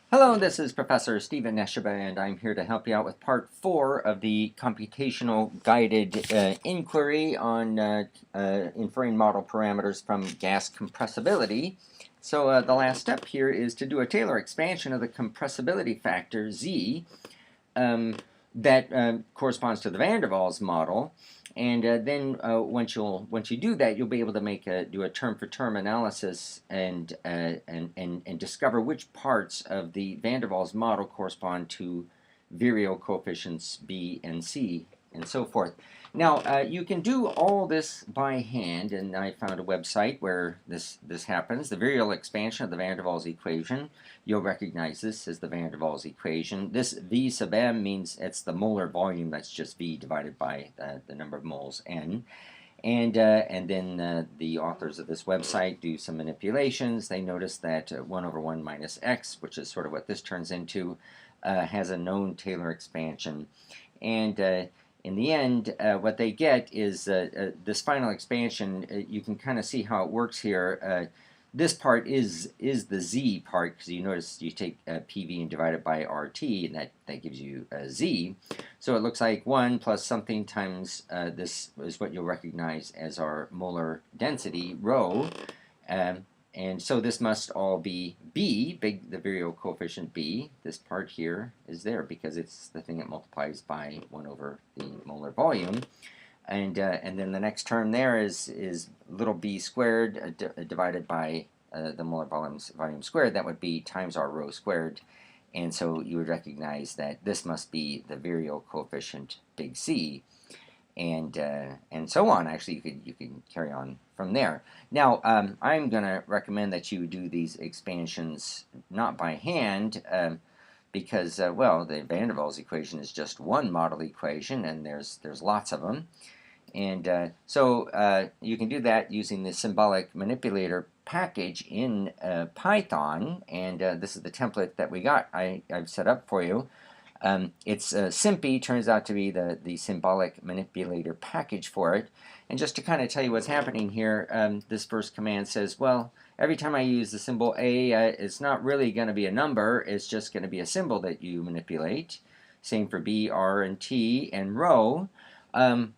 Hello, this is Professor Stephen Nesheba, and I'm here to help you out with part 4 of the computational guided inquiry on inferring model parameters from gas compressibility. So the last step here is to do a Taylor expansion of the compressibility factor Z that corresponds to the van der Waals model. And then once you do that, you'll be able to do a term-for-term analysis and discover which parts of the van der Waals model correspond to virial coefficients B and C and so forth. Now you can do all this by hand, and I found a website where this happens. The virial expansion of the van der Waals equation. You'll recognize this as the van der Waals equation. This V sub m means it's the molar volume. That's just V divided by the number of moles N. And then the authors of this website do some manipulations. They notice that 1 over 1 minus x, which is sort of what this turns into, has a known Taylor expansion. And in the end, what they get is this final expansion. You can kind of see how it works here. This part is the z part, because you notice you take PV and divide it by RT, and that gives you z. So it looks like 1 plus something times this is what you'll recognize as our molar density, rho. And so this must all be B, the virial coefficient B. This part here is there because it's the thing that multiplies by 1 over the molar volume. And then the next term there is little b squared divided by the molar volume squared. That would be times our rho squared. And so you would recognize that this must be the virial coefficient big C. And so on. Actually, you can carry on from there. Now, I'm going to recommend that you do these expansions not by hand, because well, the van der Waals equation is just one model equation, and there's lots of them. And so you can do that using the symbolic manipulator package in Python, and this is the template that we got. I've set up for you. It's SIMPy turns out to be the symbolic manipulator package for it. And just to kind of tell you what's happening here, this first command says, well, every time I use the symbol A, it's not really going to be a number. It's just going to be a symbol that you manipulate. Same for B, R, and T, and rho.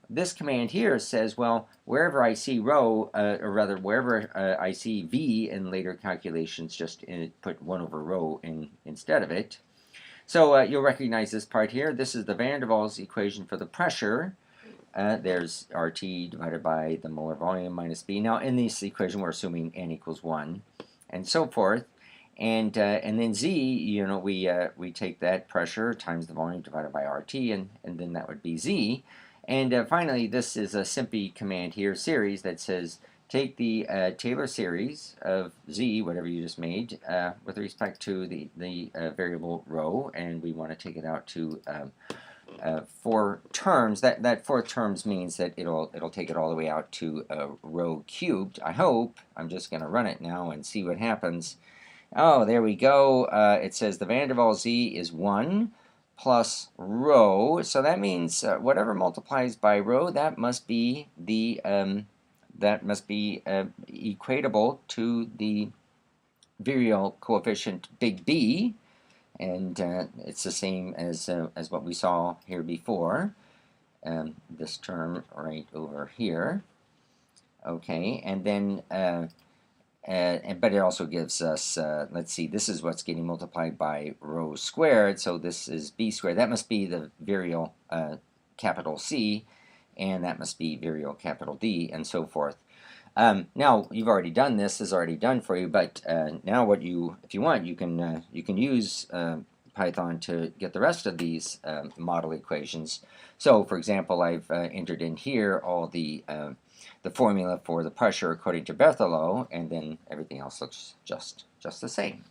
This command here says, well, wherever I see rho, or rather wherever I see V in later calculations, just put 1 over rho in instead of it. So you'll recognize this part here. This is the van der Waals equation for the pressure. There's RT divided by the molar volume minus B. Now in this equation we're assuming n equals 1 and so forth. And then Z, you know, we take that pressure times the volume divided by RT, and then that would be Z. And finally, this is a SIMPy command here, series, that says take the Taylor series of Z, whatever you just made, with respect to the variable rho, and we want to take it out to 4 terms. That 4 terms means that it'll take it all the way out to rho cubed. I hope. I'm just going to run it now and see what happens. Oh, there we go. It says the van der Waals Z is 1 plus rho, so that means whatever multiplies by rho, that must be equatable to the virial coefficient big B, and it's the same as what we saw here before. This term right over here. Okay, and then but it also gives us, let's see, this is what's getting multiplied by rho squared, so this is B squared. That must be the virial capital C, and that must be virial capital D, and so forth. Now, you've already done this is already done for you, but now if you want, you can use Python to get the rest of these model equations. So, for example, I've entered in here all the formula for the pressure according to Berthelot, and then everything else looks just the same.